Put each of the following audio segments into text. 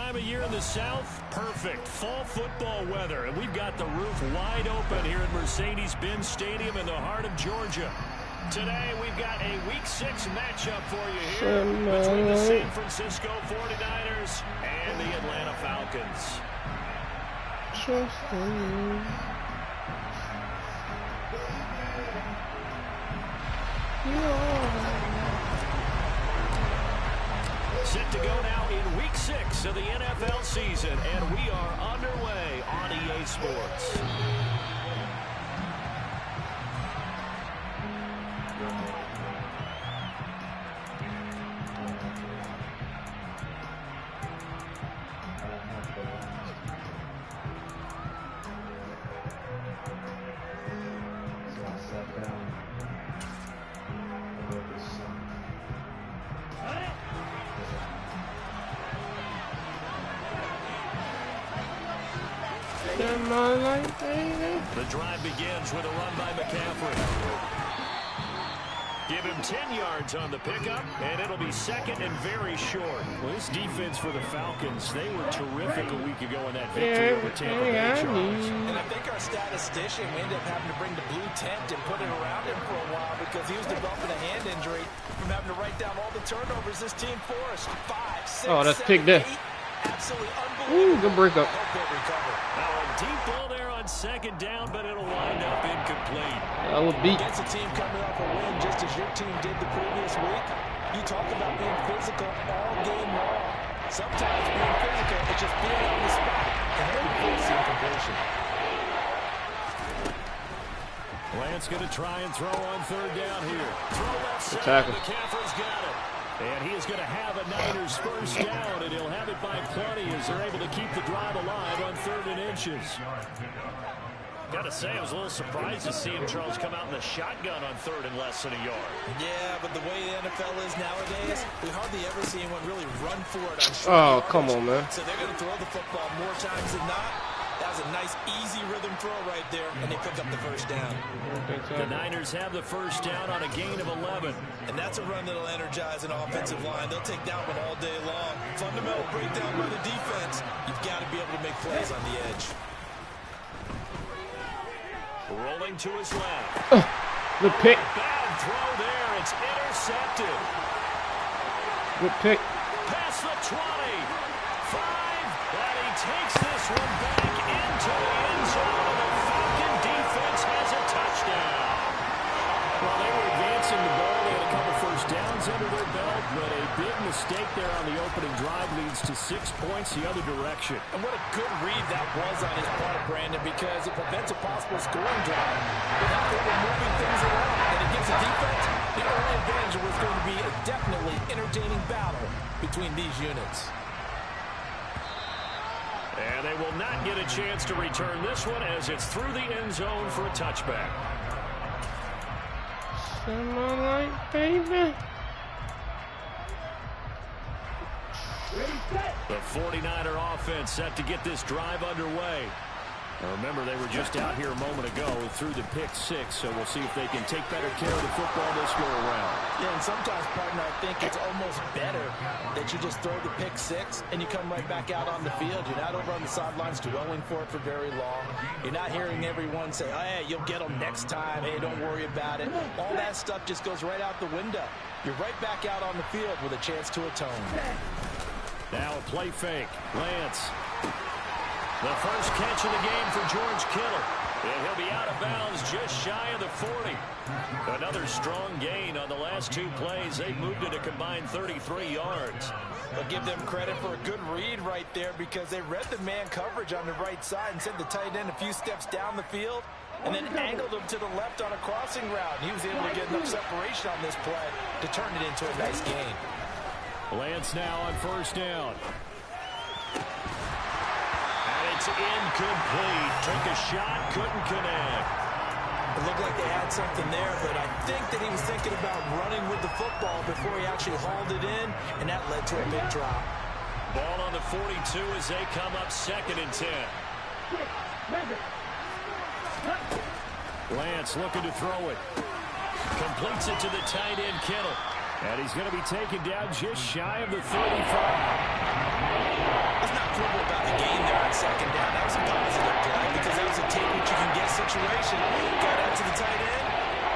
time of year in the South? Perfect. Fall football weather. And we've got the roof wide open here at Mercedes-Benz Stadium in the heart of Georgia. Today, we've got a Week 6 matchup for you here between the San Francisco 49ers and the Atlanta Falcons. Set to go now in Week 6 of the NFL season, and we are underway on EA Sports. The drive begins with a run by McCaffrey. Give him 10 yards on the pickup, and it'll be second and very short. Well, this defense for the Falcons, they were terrific a week ago in that victory over Tampa Bay Chargers. And I think our statistician, we ended up having to bring the blue tent and put it around him for a while because he was developing a hand injury from having to write down all the turnovers this team forced. 5, 6, oh, that's 7, picked there. 8. Absolutely unbelievable. Ooh, good break up. Now a deep ball there on second down, but it'll wind up incomplete. That was beat. Against a team coming off a win just as your team did the previous week, you talk about being physical all game long. Sometimes being physical is just being on the spot and having full incompletion. Lance going to try and throw on third down here. Throw left side. Tackle. McCaffrey's got it. And he is going to have a Niners first down, and he'll have it by plenty as they're able to keep the drive alive on 3rd and inches. Got to say, I was a little surprised to see him, Charles, come out in the shotgun on 3rd and less than a yard. Yeah, but the way the NFL is nowadays, we hardly ever see anyone really run for it on short Oh, yardage. come on, man. So they're going to throw the football more times than not. That was a nice, easy rhythm throw right there, and they pick up the first down. The Niners have the first down on a gain of 11. And that's a run that'll energize an offensive line. They'll take that one all day long. Fundamental breakdown by the defense. You've got to be able to make plays on the edge. Rolling to his left. Good pick. Bad throw there. It's intercepted. Good pick. Past the 20. 5. And he takes this one back into the end zone. The Falcon defense has a touchdown. Well, they were advancing the ball. They had a couple first downs under their belt, but a big mistake there on the opening drive leads to 6 points the other direction. And what a good read that was on his part, Brandon, because it prevents a possible scoring drive. But now they were moving things around. And against the defense, the early advantage was going to be a definitely entertaining battle between these units. And they will not get a chance to return this one as it's through the end zone for a touchback. Semi-light, baby. The 49er offense set to get this drive underway. Now remember, they were just out here a moment ago through the pick 6, so we'll see if they can take better care of the football this go around. Yeah, and sometimes, partner, I think it's almost better that you just throw the pick 6 and you come right back out on the field. You're not over on the sidelines dwelling for it for very long. You're not hearing everyone say, oh, hey, you'll get them next time. Hey, don't worry about it. All that stuff just goes right out the window. You're right back out on the field with a chance to atone. Now a play fake. Lance. The first catch of the game for George Kittle. And he'll be out of bounds just shy of the 40. Another strong gain on the last 2 plays. They've moved it a combined 33 yards. But give them credit for a good read right there because they read the man coverage on the right side and sent the tight end a few steps down the field and then angled him to the left on a crossing route. And he was able to get enough separation on this play to turn it into a nice gain. Lance now on first down. It's incomplete. Took a shot, couldn't connect. It looked like they had something there, but I think that he was thinking about running with the football before he actually hauled it in, and that led to a big drop. Ball on the 42 as they come up 2nd and 10. Lance looking to throw it. Completes it to the tight end, Kittle. And he's going to be taken down just shy of the 35. It's not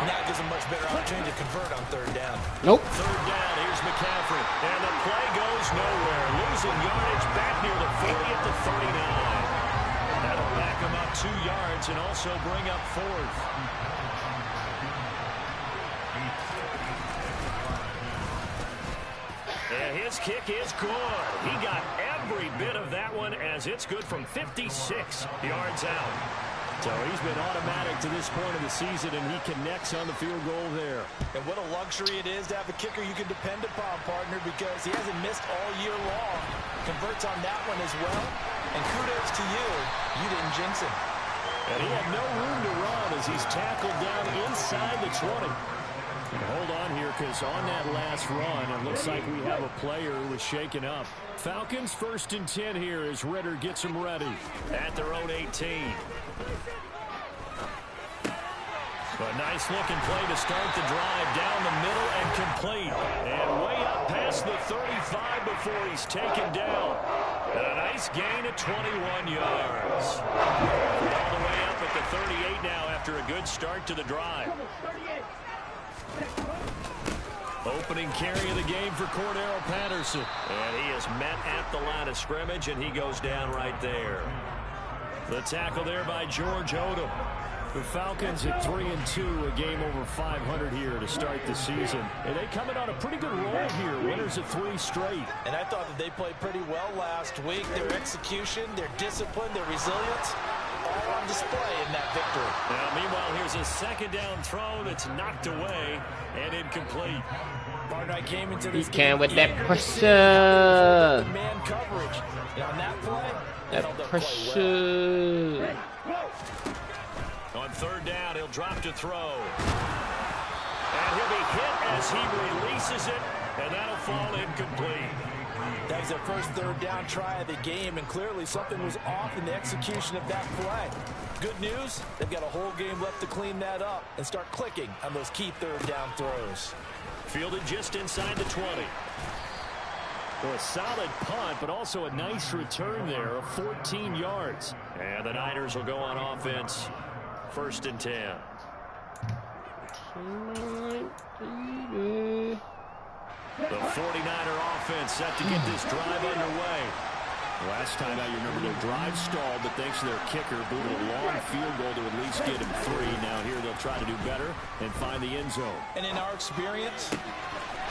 Now it gives them much better opportunity to convert on third down. Nope. Third down, here's McCaffrey. And the play goes nowhere. Losing yardage back near the 40 at the 39. That'll back him up 2 yards and also bring up fourth. And his kick is good. He got every bit of that one as it's good from 56 yards out. So he's been automatic to this point of the season, and he connects on the field goal there. And what a luxury it is to have a kicker you can depend upon, partner, because he hasn't missed all year long. Converts on that one as well. And kudos to you. You didn't jinx him. And he had no room to run as he's tackled down inside the 20. Hold on here, because on that last run, it looks like we have a player who was shaken up. Falcons 1st and 10 here as Ritter gets them ready at their own 18. A nice-looking play to start the drive down the middle and complete. And way up past the 35 before he's taken down. And a nice gain of 21 yards. All the way up at the 38 now after a good start to the drive. Opening carry of the game for Cordero Patterson. And he is met at the line of scrimmage, and he goes down right there. The tackle there by George Odom. The Falcons at 3-2, a game over 500 here to start the season. And they come in on a pretty good roll here, winners of 3 straight. And I thought that they played pretty well last week. Their execution, their discipline, their resilience, all on display in that victory. Now, meanwhile, here's a second down throw that's knocked away and incomplete. Partner, I came into this Can game with that eager pressure. man coverage. And on that play, That pressure. On third down, he'll drop to throw. And he'll be hit as he releases it, and that'll fall incomplete. That was their first third down try of the game, and clearly something was off in the execution of that play. Good news, they've got a whole game left to clean that up and start clicking on those key third down throws. Fielded just inside the 20. Well, a solid punt, but also a nice return there of 14 yards. And the Niners will go on offense. 1st and 10. The 49er offense set to get this drive underway. Last time out, you remember their drive stalled, but thanks to their kicker, booted a long field goal to at least get him 3. Now here they'll try to do better and find the end zone. And in our experience,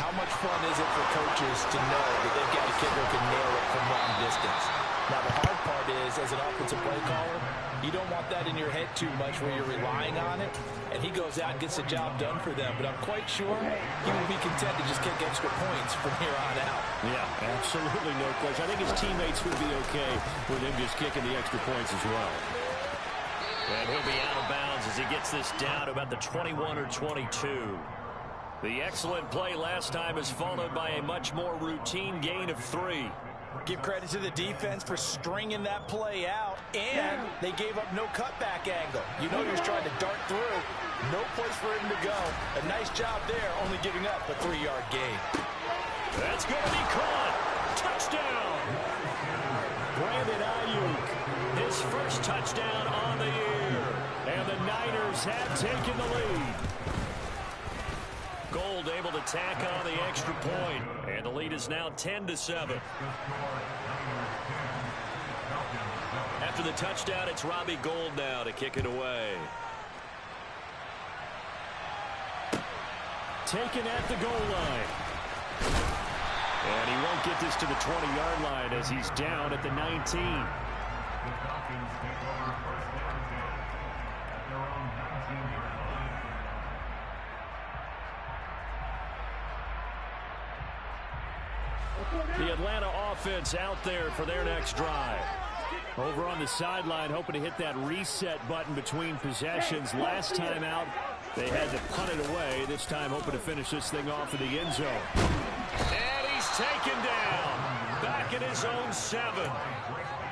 how much fun is it for coaches to know that they've got a kicker who can nail it from long distance? Now, the hard part is, as an offensive play caller, you don't want that in your head too much where you're relying on it, and he goes out and gets the job done for them. But I'm quite sure he will be content to just kick extra points from here on out. Yeah, absolutely no question. I think his teammates would be okay with him just kicking the extra points as well. And he'll be out of bounds as he gets this down to about the 21 or 22. The excellent play last time is followed by a much more routine gain of 3. Give credit to the defense for stringing that play out, and they gave up no cutback angle. You know he was trying to dart through. No place for him to go. A nice job there, only giving up a 3-yard gain. That's going to be caught. Touchdown. Brandon Ayuk, his first touchdown on the year. And the Niners have taken the lead. Gold able to tack on the extra point, and the lead is now 10-7. After the touchdown, it's Robbie Gould now to kick it away. Taken at the goal line. And he won't get this to the 20-yard line as he's down at the 19. The Atlanta offense out there for their next drive. Over on the sideline, hoping to hit that reset button between possessions. Last time out, they had to punt it away. This time, hoping to finish this thing off in the end zone. And he's taken down. Back in his own 7.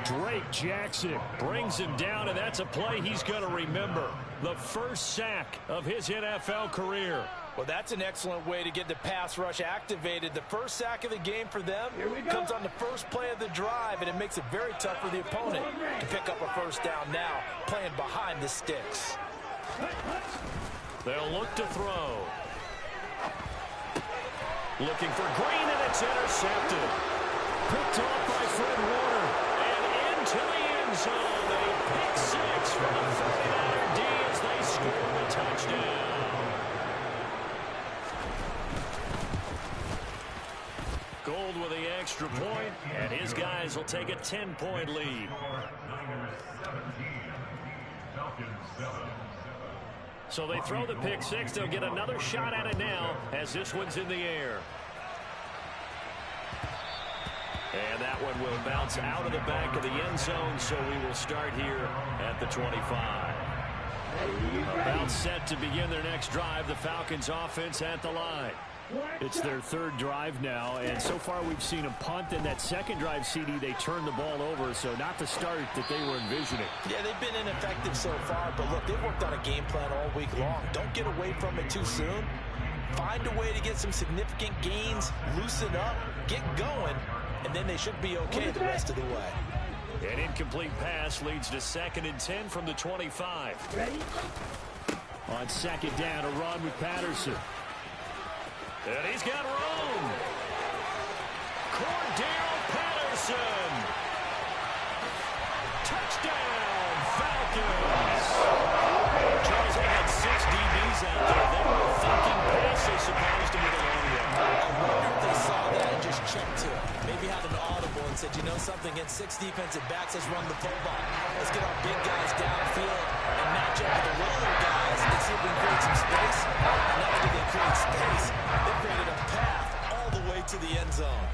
Drake Jackson brings him down, and that's a play he's going to remember. The first sack of his NFL career. Well, that's an excellent way to get the pass rush activated. The first sack of the game for them comes on the first play of the drive, and it makes it very tough for the opponent to pick up a first down now, playing behind the sticks. They'll look to throw. Looking for Green, and it's intercepted. Picked off by Fred Warner. And into the end zone. A pick six for the 49er D as they score the touchdown. Gold with the extra point, and his guys will take a 10-point lead. So they throw the pick six. They'll get another shot at it now as this one's in the air. And that one will bounce out of the back of the end zone, so we will start here at the 25. About set to begin their next drive. The Falcons offense at the line. It's their third drive now, and so far we've seen them punt. In that second drive, CD, they turned the ball over, so not the start that they were envisioning. Yeah, they've been ineffective so far, but look, they've worked on a game plan all week long. Don't get away from it too soon. Find a way to get some significant gains, loosen up, get going, and then they should be okay the rest of the way. An incomplete pass leads to 2nd and 10 from the 25. On second down, a run with Patterson. And he's got room. Cordell Patterson. Touchdown, Falcons. Charles, they had 6 DBs out there. They were thinking pass as opposed to with a long one. I wonder if they saw that and just checked to it. Maybe had an audible and said, you know something, against 6 defensive backs, let's run the fullback. Let's get our big guys downfield and match up with the roller guys and see if we can create some space. And not only do they create space, they created a path all the way to the end zone.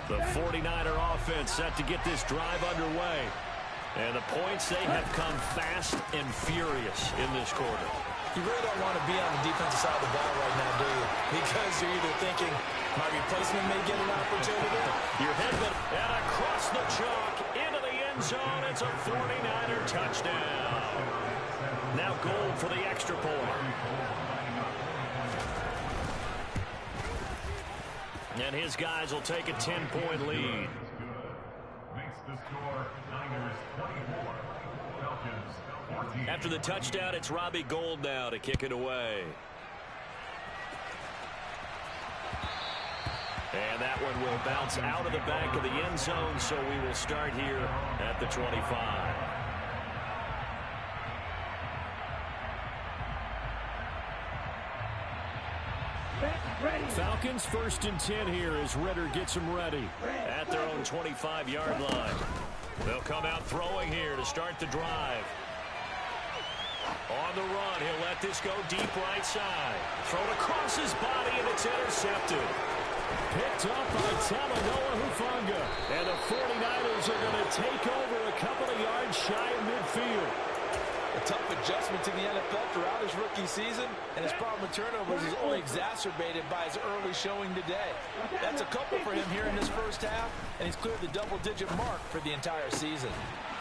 The 49er offense set to get this drive underway. And the points, they have come fast and furious in this quarter. You really don't want to be on the defensive side of the ball right now, do you? Because you're either thinking, my replacement may get an opportunity. Your headman, and across the chalk, into the end zone. It's a 49er touchdown. Now goal for the extra point. And his guys will take a 10-point lead. Makes the score Niners 24, Falcons 14. After the touchdown, it's Robbie Gould now to kick it away. And that one will bounce out of the back of the end zone, so we will start here at the 25. Falcons 1st and 10 here as Ritter gets them ready. At their own 25-yard line. They'll come out throwing here to start the drive. On the run, he'll let this go deep right side. Thrown across his body, and it's intercepted. Picked up by Talanoa Hufanga. And the 49ers are going to take over a couple of yards shy of midfield. A tough adjustment to the NFL throughout his rookie season, and his problem with turnovers is only exacerbated by his early showing today. That's a couple for him here in this first half, and he's cleared the double-digit mark for the entire season.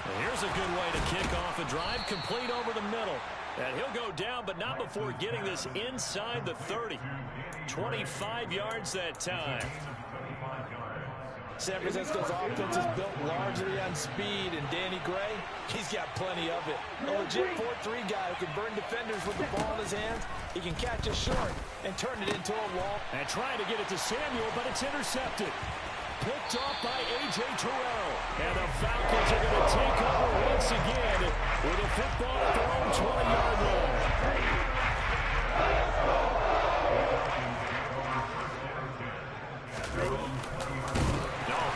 And here's a good way to kick off a drive, complete over the middle. And he'll go down, but not before getting this inside the 30. 25 yards that time. San Francisco's offense is built largely on speed, and Danny Gray, he's got plenty of it. A legit 4-3 guy who can burn defenders with the ball in his hands. He can catch it short and turn it into a wall. And trying to get it to Samuel, but it's intercepted. Picked off by A.J. Terrell. And the Falcons are going to take over once again with a football at their own 20-yard line.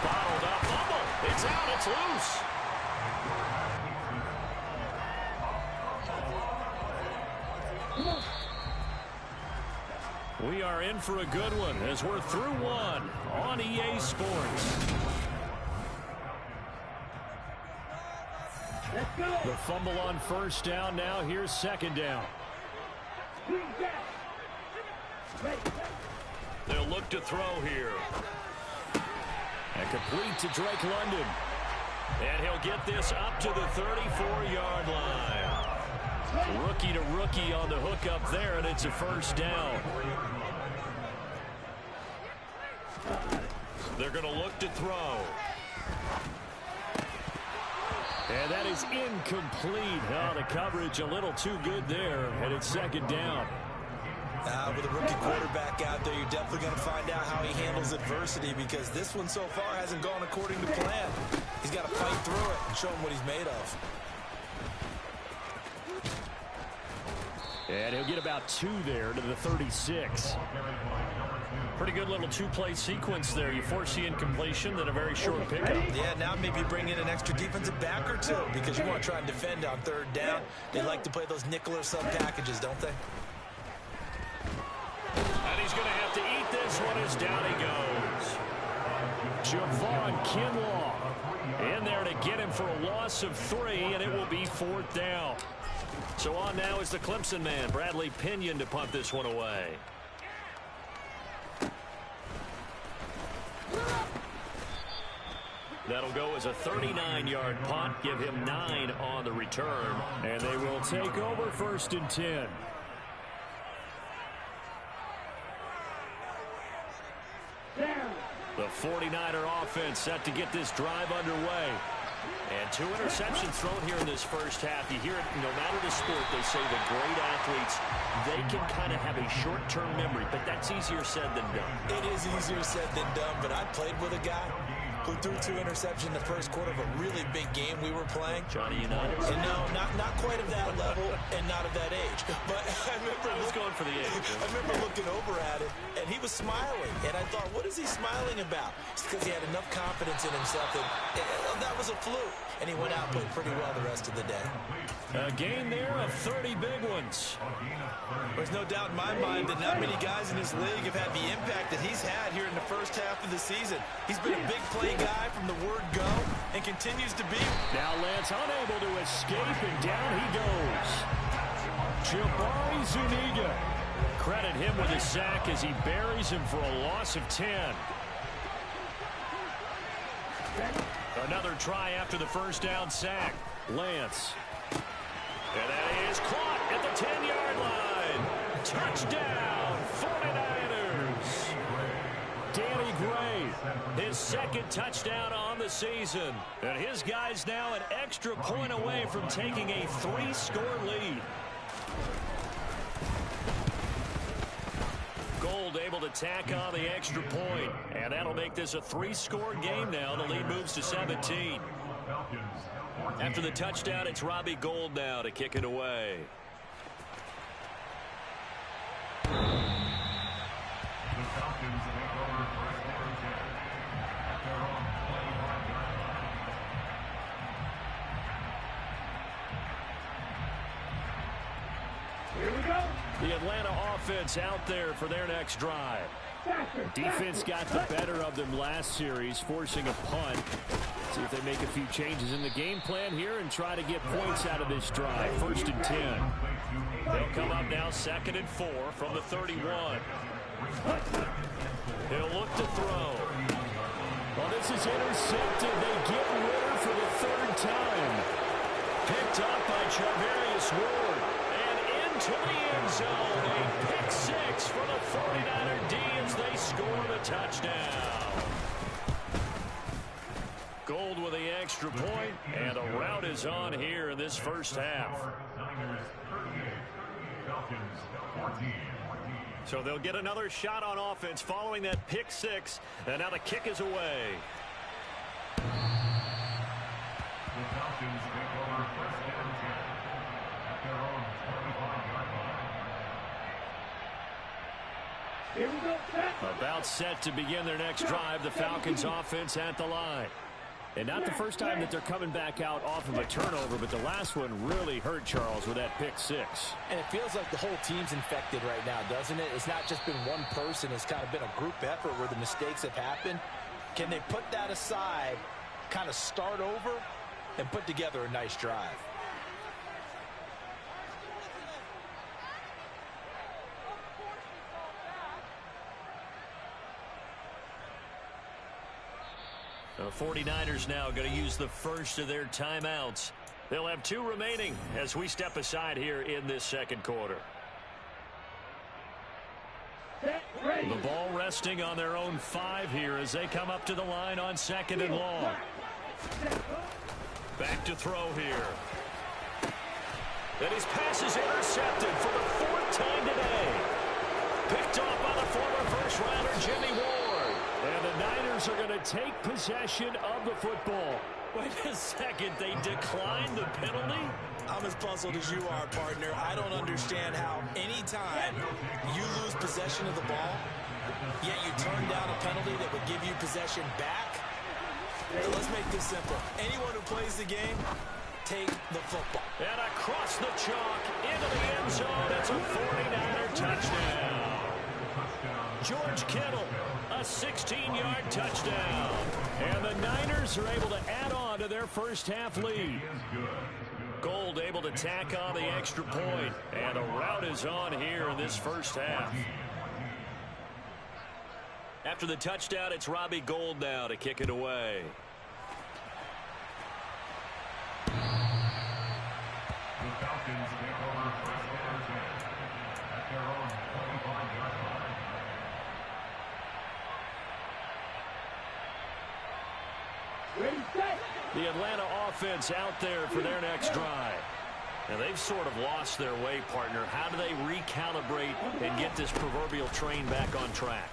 Bottled up, fumble. It's out, it's loose. We are in for a good one as we're through one on EA Sports. The fumble on first down. Now here's second down. They'll look to throw here. And complete to Drake London. And he'll get this up to the 34-yard line. Rookie to rookie on the hookup there, and it's a first down. They're going to look to throw. And that is incomplete. Oh, the coverage a little too good there, and it's second down. With a rookie quarterback out there, you're definitely going to find out how he handles adversity, because this one so far hasn't gone according to plan. He's got to fight through it and show him what he's made of. And he'll get about 2 there to the 36. Pretty good little two-play sequence there. You force the incompletion, then a very short pickup. Yeah, now maybe bring in an extra defensive back or two, because you want to try and defend on third down. They like to play those nickel or sub packages, don't they? And he's going to have to eat this one as down he goes. Javon Kinlaw in there to get him for a loss of 3, and it will be 4th down. So on now is the Clemson man, Bradley Pinion, to punt this one away. That'll go as a 39-yard punt, give him 9 on the return. And they will take over 1st and 10. The 49er offense set to get this drive underway. And 2 interceptions thrown here in this first half. You hear it, no matter the sport, they say the great athletes, they can kind of have a short-term memory, but that's easier said than done. It is easier said than done, but I played with a guy who threw 2 interceptions in the first quarter of a really big game we were playing. Johnny Unitas. And no, not quite of that level and not of that age. But I remember going for the age. I remember looking over at him, and he was smiling. And I thought, what is he smiling about? It's because he had enough confidence in himself that was a fluke. And he went out and played pretty well the rest of the day. A game there of 30 big ones. There's no doubt in my mind that not many guys in this league have had the impact that he's had here in the first half of the season. He's been a big play guy from the word go and continues to be. Now Lance unable to escape, and down he goes. Jabari Zuniga. Credit him with a sack as he buries him for a loss of 10. Another try after the first down sack. Lance. And that is caught at the 10-yard line. Touchdown, 49ers. Danny Gray, his 2nd touchdown on the season. And his guys now an extra point away from taking a 3-score lead. Gold able to tack on the extra point, and that'll make this a 3-score game now. The lead moves to 17. After the touchdown, it's Robbie Gould now to kick it away. The Falcons take over 1st and 10 at their own 25-yard line. Here we go. The Atlanta offense out there for their next drive. Defense got the better of them last series, forcing a punt. See if they make a few changes in the game plan here and try to get points out of this drive. 1st and 10. They'll come up now 2nd and 4 from the 31. He'll look to throw. Well, this is intercepted. They get Ritter for the 3rd time. Picked up by Charvarius Ward. To the end zone, a pick 6 for the 49er D as they score the touchdown. Gold with the extra point, and a rout is on here in this first half. So they'll get another shot on offense following that pick 6, and now the kick is away. The Falcons take over 1st and 10 at their own 25-yard line. Here we go. About set to begin their next drive. The Falcons offense at the line. And not the first time that they're coming back out off of a turnover, but the last one really hurt Charles with that pick 6. And it feels like the whole team's infected right now, doesn't it? It's not just been one person. It's kind of been a group effort where the mistakes have happened. Can they put that aside, kind of start over, and put together a nice drive? The 49ers now going to use the first of their timeouts. They'll have 2 remaining as we step aside here in this second quarter. The ball resting on their own 5 here as they come up to the line on 2nd and long. Back to throw here. And his pass is intercepted for the 4th time today. Picked off by the former first-rounder Jimmy Ward. And the Niners are going to take possession of the football. Wait a second, they declined the penalty? I'm as puzzled as you are, partner. I don't understand how anytime you lose possession of the ball, yet you turn down a penalty that would give you possession back. So let's make this simple. Anyone who plays the game, take the football. And across the chalk into the end zone. It's a 49er touchdown. George Kittle, a 16-yard touchdown. And the Niners are able to add on to their first half lead. Gold able to tack on the extra point. And a rout is on here in this first half. After the touchdown, it's Robbie Gould now to kick it away. The Falcons take over first and 10 at their own 25-yard line. The Atlanta offense out there for their next drive. And they've sort of lost their way, partner. How do they recalibrate and get this proverbial train back on track?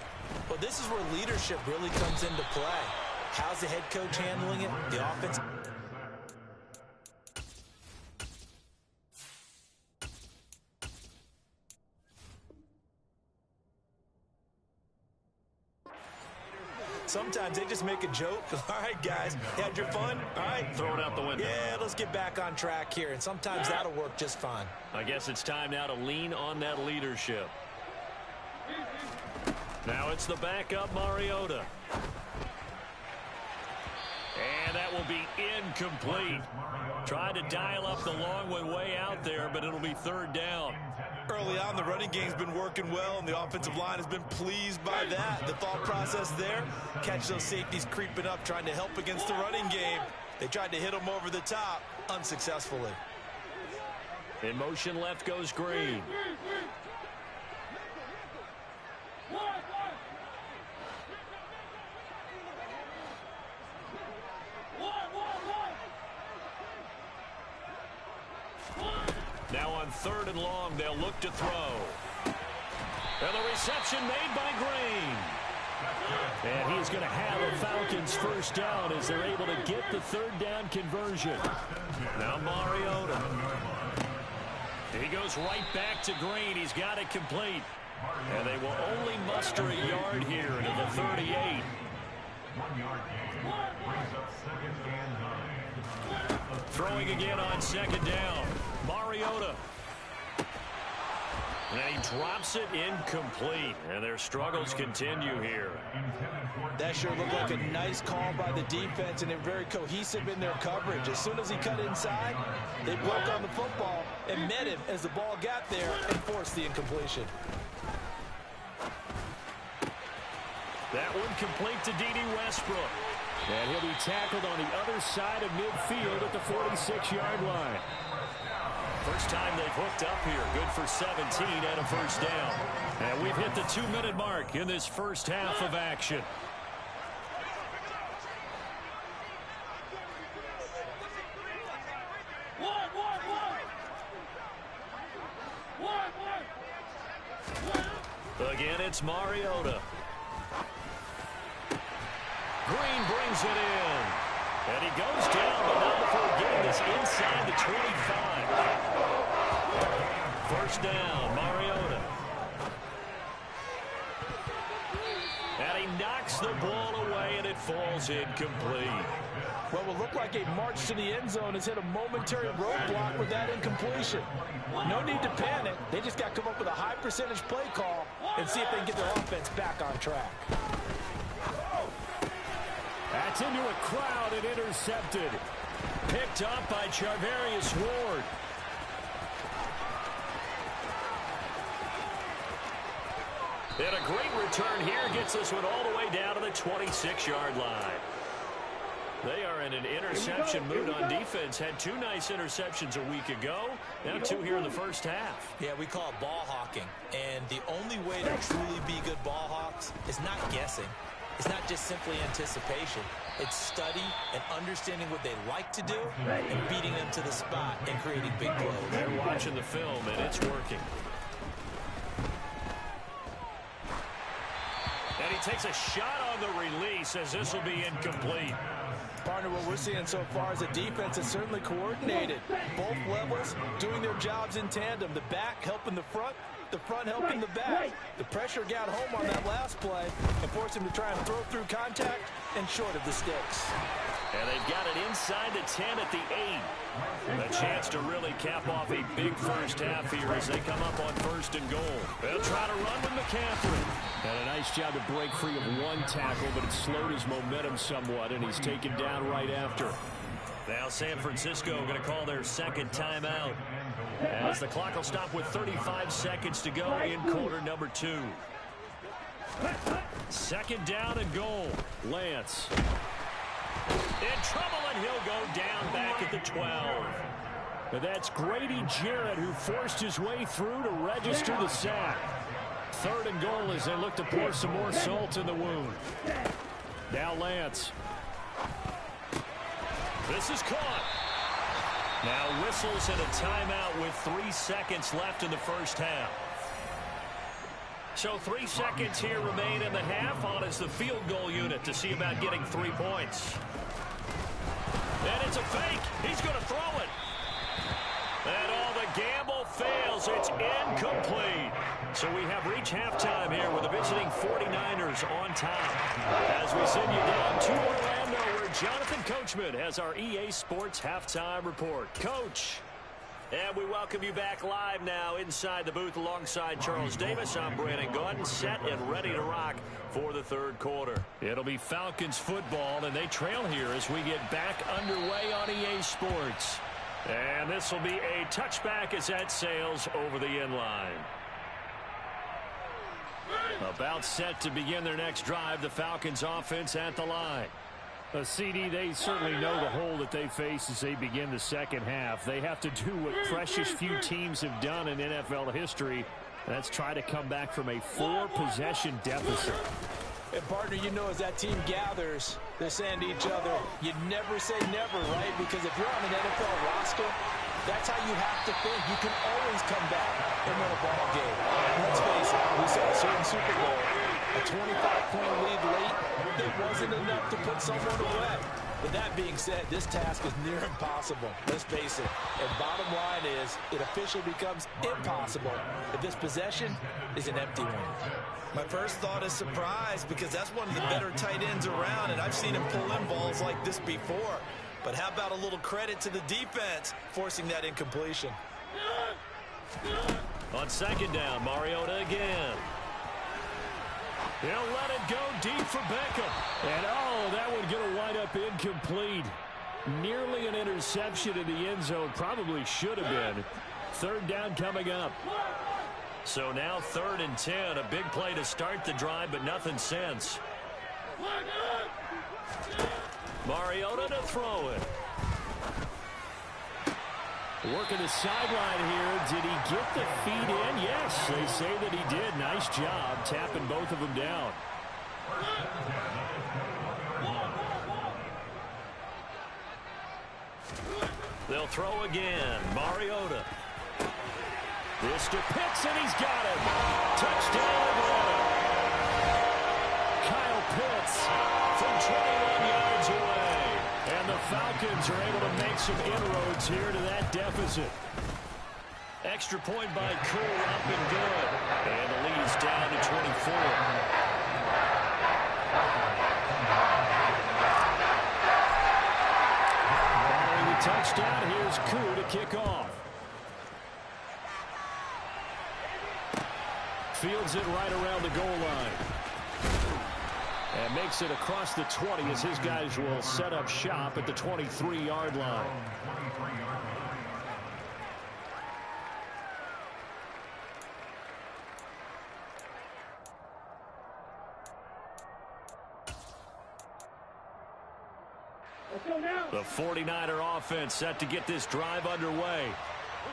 Well, this is where leadership really comes into play. How's the head coach handling it? The offense. Sometimes they just make a joke. All right, guys, had your fun? All right. Throw it out the window. Yeah, let's get back on track here. And sometimes that'll work just fine. I guess it's time now to lean on that leadership. Now it's the backup Mariota. And that will be incomplete. Tried to dial up the long one way out there, but it'll be 3rd down. Early on, the running game's been working well, and the offensive line has been pleased by that. The thought process there, catch those safeties creeping up, trying to help against the running game. They tried to hit them over the top, unsuccessfully. In motion left goes Green. Now on 3rd and long, they'll look to throw. And the reception made by Green. And he's going to have a Falcons first down as they're able to get the 3rd down conversion. Now Mariota. He goes right back to Green. He's got it complete. And they will only muster a yard here to the 38. 1-yard gain brings up 2nd and 9. Throwing again on 2nd down. Mariota. And he drops it incomplete. And their struggles continue here. That sure looked like a nice call by the defense, and they're very cohesive in their coverage. As soon as he cut inside, they broke on the football and met him as the ball got there and forced the incompletion. That one complete to D.D. Westbrook. And he'll be tackled on the other side of midfield at the 46-yard line. First time they've hooked up here. Good for 17 and a first down. And we've hit the 2-minute mark in this first half of action. Again, it's Mariota. Green brings it in. And he goes down, but not before getting this inside the 25. First down, Mariota. And he knocks the ball away, and it falls incomplete. What will look like a march to the end zone has hit a momentary roadblock with that incompletion. No need to panic. They just got to come up with a high percentage play call and see if they can get their offense back on track. That's into a crowd and intercepted. Picked up by Charvarius Ward. And a great return here gets this one all the way down to the 26-yard line. They are in an interception mood on defense. Had 2 nice interceptions a week ago. Now 2 here in the first half. Yeah, we call it ball hawking. And the only way to truly be good ball hawks is not guessing. It's not just simply anticipation. It's study and understanding what they like to do and beating them to the spot and creating big plays. They're watching the film, and it's working. And he takes a shot on the release as this will be incomplete. Partner, what we're seeing so far is a defense that's certainly coordinated. Both levels doing their jobs in tandem. The back helping the front helping the back. The pressure got home on that last play and forced him to try and throw through contact and short of the sticks. And they've got it inside the 10 at the 8. A chance to really cap off a big first half here as they come up on 1st and goal. They'll try to run with McCaffrey. And a nice job to break free of 1 tackle, but it slowed his momentum somewhat, and he's taken down right after. Now San Francisco going to call their 2nd timeout, as the clock will stop with 35 seconds to go in quarter number 2. 2nd down and goal. Lance in trouble, and he'll go down back at the 12. And that's Grady Jarrett who forced his way through to register the sack. 3rd and goal as they look to pour some more salt in the wound. Now Lance. This is caught. Now whistles and a timeout with 3 seconds left in the first half. So 3 seconds here remain in the half. On is the field goal unit to see about getting 3 points. And it's a fake. He's going to throw it. And all the gamble fails. It's incomplete. So we have reached halftime here with the visiting 49ers on top. As we send you down to Orlando, where Jonathan Coachman has our EA Sports halftime report. Coach. And we welcome you back live now inside the booth alongside Charles Davis. I'm Brandon Gordon, set and ready to rock for the 3rd quarter. It'll be Falcons football, and they trail here as we get back underway on EA Sports. And this will be a touchback as that sails over the end line. About set to begin their next drive, the Falcons offense at the line. A CD, they certainly know the hole that they face as they begin the 2nd half. They have to do what precious few teams have done in NFL history. That's try to come back from a 4-possession deficit. And partner, you know, as that team gathers, they're saying to each other, you never say never, right? Because if you're on an NFL roster, that's how you have to think. You can always come back and win a ball game. Let's face it, we saw a certain Super Bowl, a 25-point lead late, that wasn't enough to put someone away. But that being said, this task is near impossible. Let's face it. And bottom line is, it officially becomes impossible if this possession is an empty one. My first thought is surprise, because that's one of the better tight ends around, and I've seen him pull in balls like this before. But how about a little credit to the defense forcing that incompletion? On 2nd down, Mariota again. He'll let it go deep for Beckham. And that one going to wind up incomplete. Nearly an interception in the end zone. Probably should have been. 3rd down coming up. So now 3rd and 10. A big play to start the drive, but nothing since. Mariota to throw it. Working the sideline here. Did he get the feet in? Yes, they say that he did. Nice job tapping both of them down. They'll throw again. Mariota. This to Pitts, and he's got it. Touchdown, Atlanta. Kyle Pitts from 21 yards away. And the Falcons are able to make some inroads here to that deficit. Extra point by Cool, up and good. And the lead's down to 24. Following the touchdown, here's Koo to kick off. Fields it right around the goal line. And makes it across the 20 as his guys will set up shop at the 23-yard line. The 49er offense set to get this drive underway.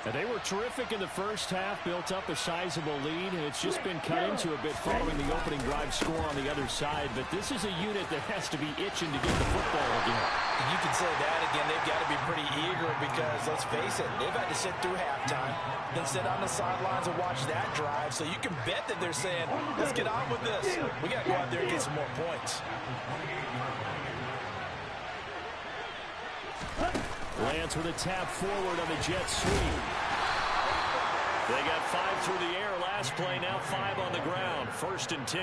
And they were terrific in the first half, built up a sizable lead, and it's just been cut into a bit following the opening drive score on the other side. But this is a unit that has to be itching to get the football again. And you can say that again. They've got to be pretty eager because, let's face it, they've had to sit through halftime, then sit on the sidelines and watch that drive. So you can bet that they're saying, let's get on with this. We got to go out there and get some more points. Lance with a tap forward on the jet sweep. They got 5 through the air last play, now 5 on the ground. 1st and 10.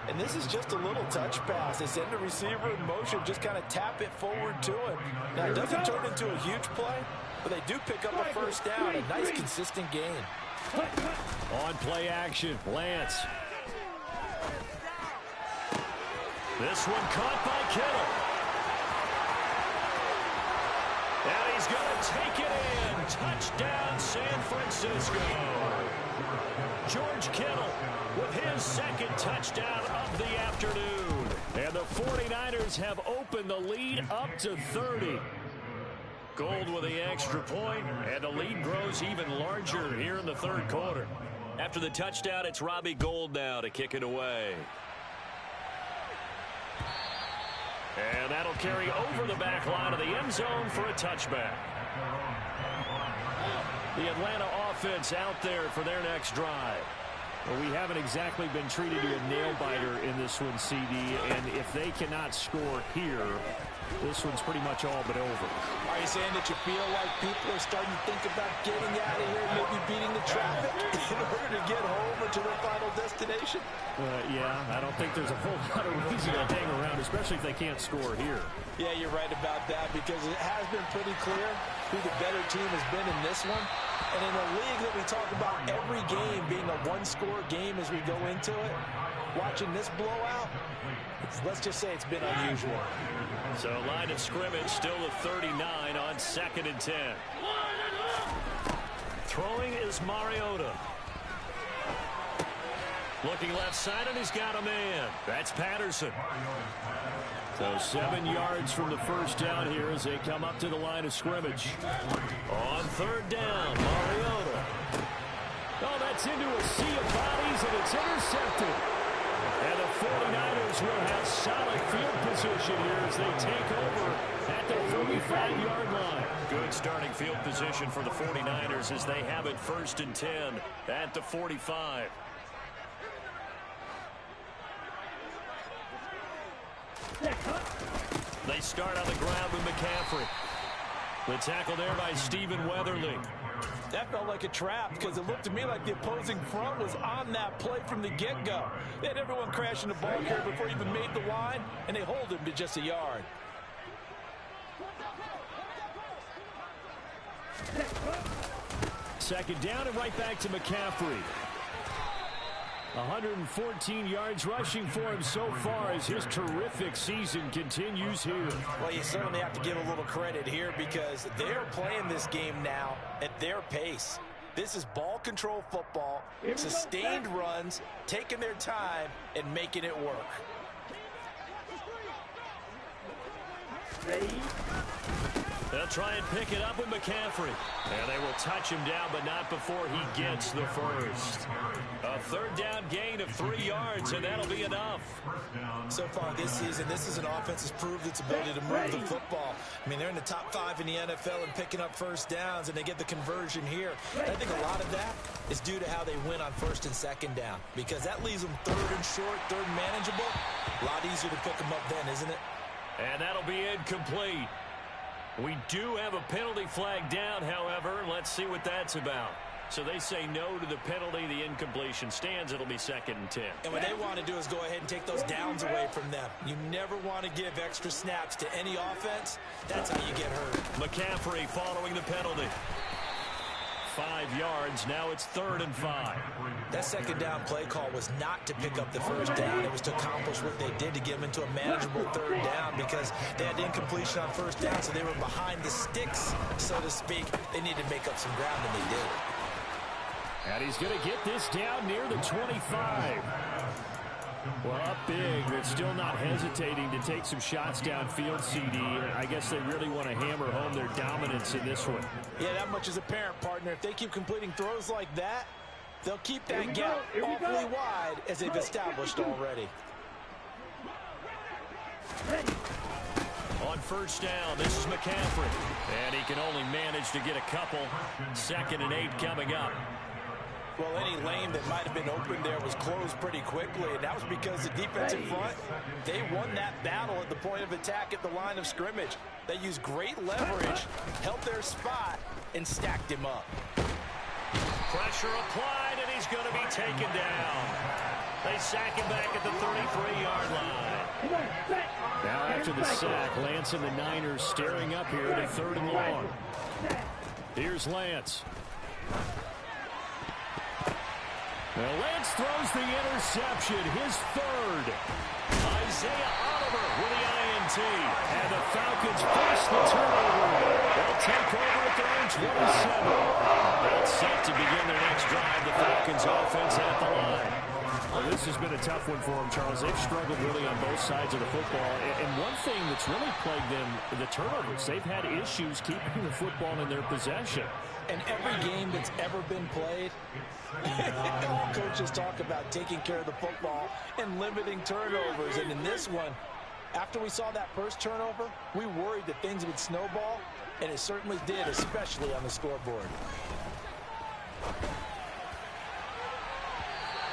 And this is just a little touch pass. They send the receiver in motion, just kind of tap it forward to him. Now, it doesn't turn into a huge play, but they do pick up a first down. A nice, consistent gain. On play action, Lance. This one caught by Kittle. And he's going to take it in. Touchdown, San Francisco. George Kittle with his 2nd touchdown of the afternoon. And the 49ers have opened the lead up to 30. Gold with the extra point, and the lead grows even larger here in the 3rd quarter. After the touchdown, it's Robbie Gould now to kick it away. And that'll carry over the back line of the end zone for a touchback. The Atlanta offense out there for their next drive. Well, we haven't exactly been treated to a nail-biter in this one, CD, and if they cannot score here, this one's pretty much all but over. Are you saying that you feel like people are starting to think about getting out of here, maybe beating the traffic in order to get home or to their final destination? Yeah, I don't think there's a whole lot of reason to hang around, especially if they can't score here. Yeah, you're right about that because it has been pretty clear who the better team has been in this one. And in a league that we talk about every game being a one-score game as we go into it, watching this blowout, let's just say it's been unusual. So line of scrimmage still a 39 on 2nd and 10. Throwing is Mariota. Looking left side, and he's got a man. That's Patterson. So 7 yards from the first down here as they come up to the line of scrimmage. On 3rd down, Mariota. Oh, that's into a sea of bodies, and it's intercepted. And the 49ers will have solid field position here as they take over at the 45-yard line. Good starting field position for the 49ers as they have it 1st and 10 at the 45. They start on the ground with McCaffrey. The tackle there by Stephen Weatherly. That felt like a trap because it looked to me like the opposing front was on that play from the get-go. They had everyone crashing the ball carrier before he even made the line, and they hold him to just a yard. Second down and right back to McCaffrey. 114 yards rushing for him so far as his terrific season continues here. Well, you certainly have to give a little credit here because they're playing this game now at their pace. This is ball control football, sustained runs, taking their time, and making it work. They'll try and pick it up with McCaffrey. And they will touch him down, but not before he gets the first. A 3rd down gain of 3 yards, and that'll be enough. So far this season, this is an offense that's proved its ability to move the football. I mean, they're in the top 5 in the NFL and picking up first downs, and they get the conversion here. And I think a lot of that is due to how they win on 1st and 2nd down, because that leaves them 3rd and short, 3rd and manageable. A lot easier to pick them up then, isn't it? And that'll be incomplete. We do have a penalty flag down, however. Let's see what that's about. So they say no to the penalty. The incompletion stands. It'll be 2nd and 10. And what they want to do is go ahead and take those downs away from them. You never want to give extra snaps to any offense. That's how you get hurt. McCaffrey following the penalty. 5 yards. Now it's 3rd and 5. That 2nd down play call was not to pick up the first down. It was to accomplish what they did to get them into a manageable 3rd down because they had incompletion on 1st down, so they were behind the sticks, so to speak. They needed to make up some ground, and they did. And he's going to get this down near the 25. Well, up big, but still not hesitating to take some shots downfield, CD. I guess they really want to hammer home their dominance in this one. Yeah, that much is apparent, partner. If they keep completing throws like that, they'll keep that gap awfully wide as they've established already. On first down, this is McCaffrey. And he can only manage to get a couple. 2nd and 8 coming up. Well, any lane that might have been open there was closed pretty quickly, and that was because the defensive front, they won that battle at the point of attack at the line of scrimmage. They used great leverage, held their spot, and stacked him up. Pressure applied, and he's going to be taken down. They sack him back at the 33-yard line. Now after the sack, Lance and the Niners staring up here at 3rd and long. Here's Lance. Now Lance throws the interception, his 3rd. Isaiah Oliver with the INT. And the Falcons force the turnover. They'll take over at their own 27. That's set to begin their next drive. The Falcons offense at the line. Well, this has been a tough one for them, Charles. They've struggled really on both sides of the football. And one thing that's really plagued them, the turnovers. They've had issues keeping the football in their possession. And every game that's ever been played, all coaches talk about taking care of the football and limiting turnovers. And in this one, after we saw that first turnover, we worried that things would snowball, and it certainly did, especially on the scoreboard.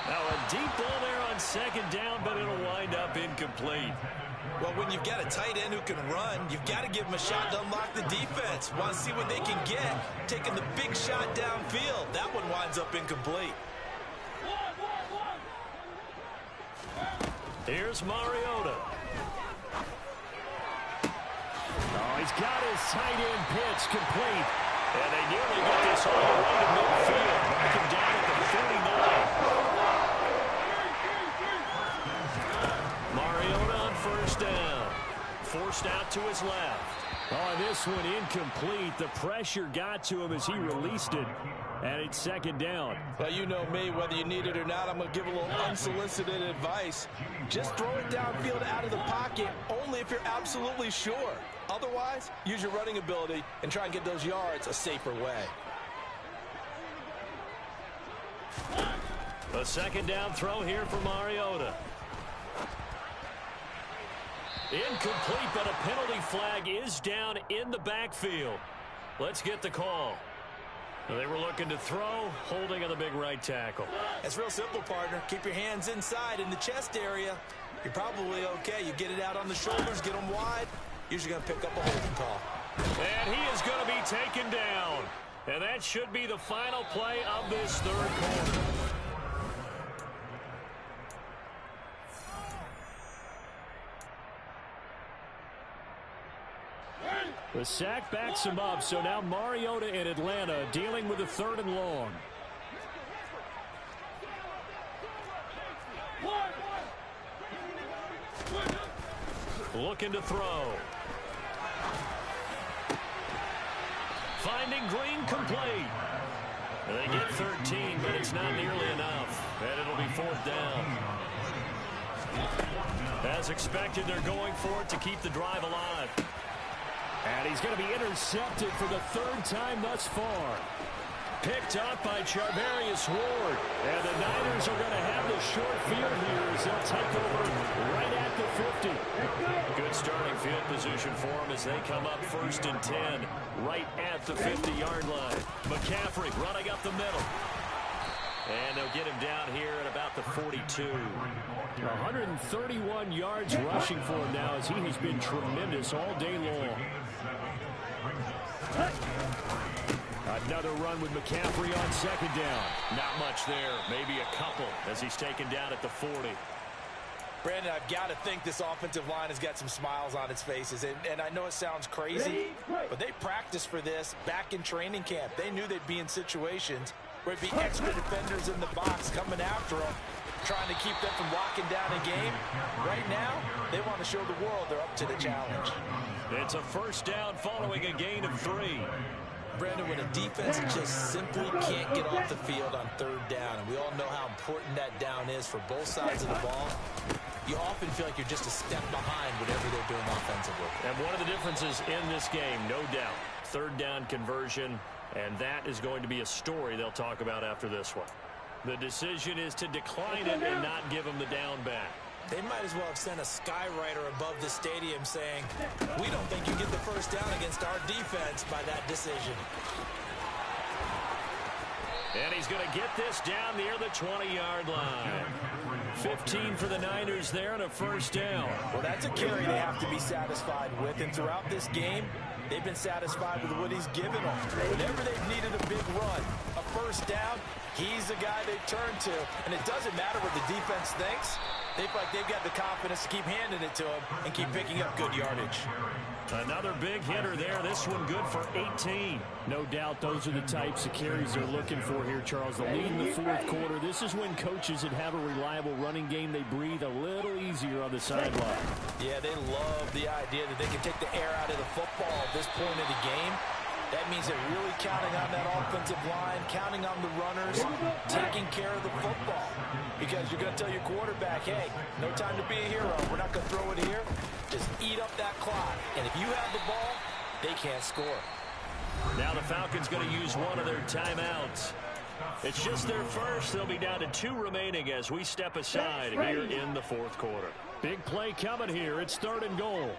Now a deep ball there on 2nd down, but it'll wind up incomplete. Well, when you've got a tight end who can run, you've got to give him a shot to unlock the defense. Want to see what they can get, taking the big shot downfield. That one winds up incomplete. Here's Mariota. Oh, he's got his tight end pitch complete. And they nearly get this all the way to midfield. Mark him down at the 49. Mariota on first down. Forced out to his left. Oh, this one incomplete. The pressure got to him as he released it. And it's 2nd down. Well, you know me, whether you need it or not, I'm going to give a little unsolicited advice. Just throw it downfield out of the pocket, only if you're absolutely sure. Otherwise, use your running ability and try and get those yards a safer way. A 2nd down throw here for Mariota. Incomplete, but a penalty flag is down in the backfield. Let's get the call. They were looking to throw, holding on the big right tackle. It's real simple, partner. Keep your hands inside in the chest area. You're probably okay. You get it out on the shoulders, get them wide. Usually going to pick up a holding call. And he is going to be taken down. And that should be the final play of this 3rd quarter. The sack backs him up, so now Mariota in Atlanta dealing with a 3rd and long. Looking to throw. Finding Green complete. They get 13, but it's not nearly enough. And it'll be 4th down. As expected, they're going for it to keep the drive alive. And he's going to be intercepted for the 3rd time thus far. Picked up by Charvarius Ward. And the Niners are going to have the short field here as they'll take over right at the 50. Good starting field position for them as they come up 1st and 10 right at the 50-yard line. McCaffrey running up the middle. And they'll get him down here at about the 42. 131 yards rushing for him now as he has been tremendous all day long. Another run with McCaffrey on 2nd down. Not much there. Maybe a couple as he's taken down at the 40. Brandon, I've got to think this offensive line has got some smiles on its faces. And I know it sounds crazy, but they practiced for this back in training camp. They knew they'd be in situations where it'd be extra defenders in the box coming after them, trying to keep them from locking down a game. Right now, they want to show the world they're up to the challenge. It's a 1st down following a gain of 3. Brandon, when a defense just simply can't get off the field on third down, and we all know how important that down is for both sides of the ball, you often feel like you're just a step behind whatever they're doing offensively. And one of the differences in this game, no doubt, third down conversion, and that is going to be a story they'll talk about after this one. The decision is to decline it and not give them the down back. They might as well have sent a skywriter above the stadium saying, we don't think you get the first down against our defense by that decision. And he's going to get this down near the 20-yard line. 15 for the Niners there and a first down. Well, that's a carry they have to be satisfied with. And throughout this game, they've been satisfied with what he's given them. Whenever they've needed a big run, a first down, he's the guy they turn to. And it doesn't matter what the defense thinks. They feel like they've got the confidence to keep handing it to him and keep picking up good yardage. Another big hitter there. This one good for 18. No doubt those are the types of carries they're looking for here, Charles. The lead in the fourth quarter. This is when coaches that have a reliable running game, they breathe a little easier on the sideline. Yeah, they love the idea that they can take the air out of the football at this point in the game. That means they're really counting on that offensive line, counting on the runners, taking care of the football. Because you're going to tell your quarterback, hey, no time to be a hero. We're not going to throw it here. Just eat up that clock. And if you have the ball, they can't score. Now the Falcons going to use one of their timeouts. It's just their first. They'll be down to 2 remaining as we step aside here in the fourth quarter. Big play coming here. It's 3rd and goal.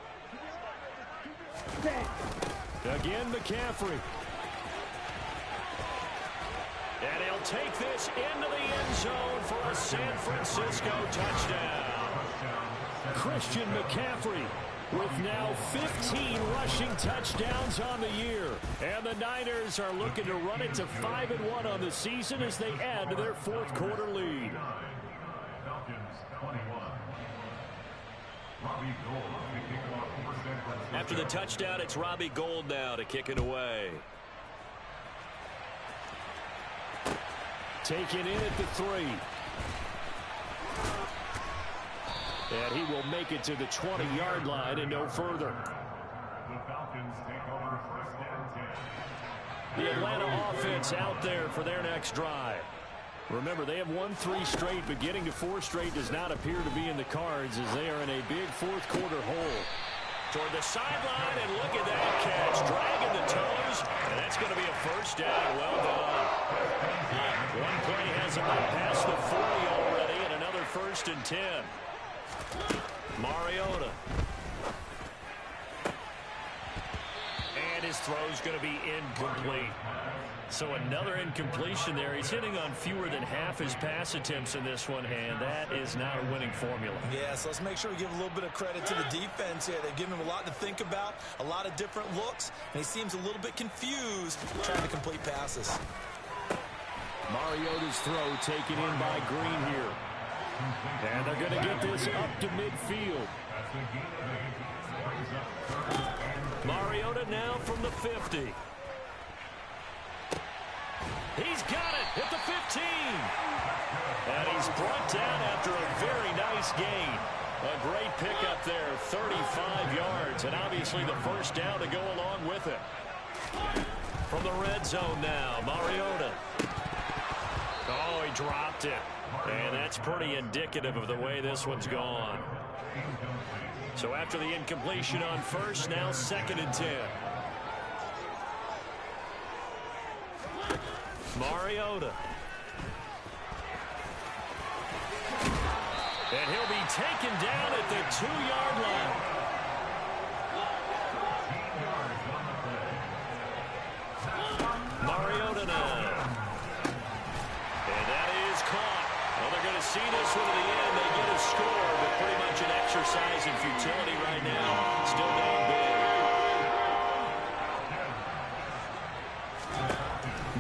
Again, McCaffrey. And he'll take this into the end zone for a San Francisco touchdown. Christian McCaffrey with now 15 rushing touchdowns on the year. And the Niners are looking to run it to 5-1 on the season as they add to their fourth quarter lead. After the touchdown, it's Robbie Gould now to kick it away. Taken in at the 3. And he will make it to the 20-yard line and no further. The Falcons take over first down 10. The Atlanta offense out there for their next drive. Remember, they have won 3 straight, but getting to 4 straight does not appear to be in the cards as they are in a big fourth quarter hole. Toward the sideline, and look at that catch. Dragging the toes, and that's going to be a first down. Well done. One play has him up past the 40 already, and another 1st and 10. Mariota. And his throw's going to be incomplete. So another incompletion there. He's hitting on fewer than half his pass attempts in this one, and that is not a winning formula. Yeah, so let's make sure we give a little bit of credit to the defense here. They've given him a lot to think about, a lot of different looks, and he seems a little bit confused trying to complete passes. Mariota's throw taken in by Green here. And they're going to get this up to midfield. Mariota now from the 50. He's got it at the 15. And he's brought down after a very nice gain. A great pickup there, 35 yards. And obviously the first down to go along with it. From the red zone now, Mariota. Oh, he dropped it. And that's pretty indicative of the way this one's gone. So after the incompletion on first, now 2nd and 10. Mariota. And he'll be taken down at the 2-yard line. Mariota now. And that is caught. Well, they're going to see this one to the end. They get a score, but pretty much an exercise in futility right now. Still down big.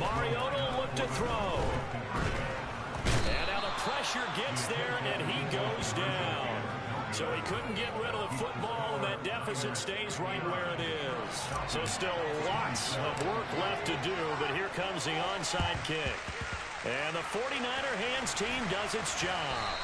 Mariota will look to throw. And now the pressure gets there, and he goes down. So he couldn't get rid of the football, and that deficit stays right where it is. So still lots of work left to do, but here comes the onside kick. And the 49er hands team does its job.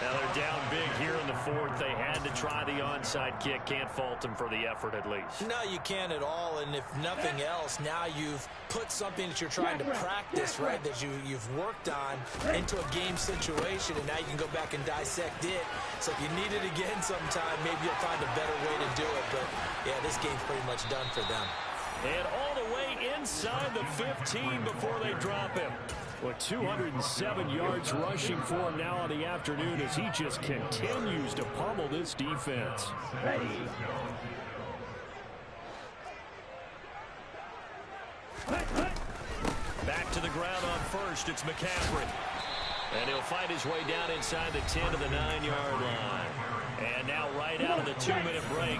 Now they're down big here in the fourth. They had to try the onside kick. Can't fault them for the effort at least. No, you can't at all. And if nothing else, now you've put something that you're trying to practice, right, that you've worked on into a game situation, and now you can go back and dissect it. So if you need it again sometime, maybe you'll find a better way to do it. But, yeah, this game's pretty much done for them. And all the way inside the 15 before they drop him. With 207 yards rushing for him now on the afternoon as he just continues to pummel this defense. Back to the ground on first. It's McCaffrey. And he'll fight his way down inside the 10 to the 9-yard line. And now right out of the 2-minute break,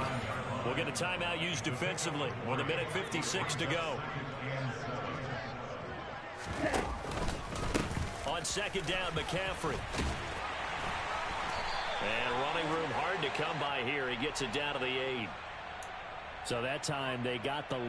we'll get a timeout used defensively with 1:56 to go. On second down, McCaffrey. And running room hard to come by here. He gets it down to the 8. So that time they got the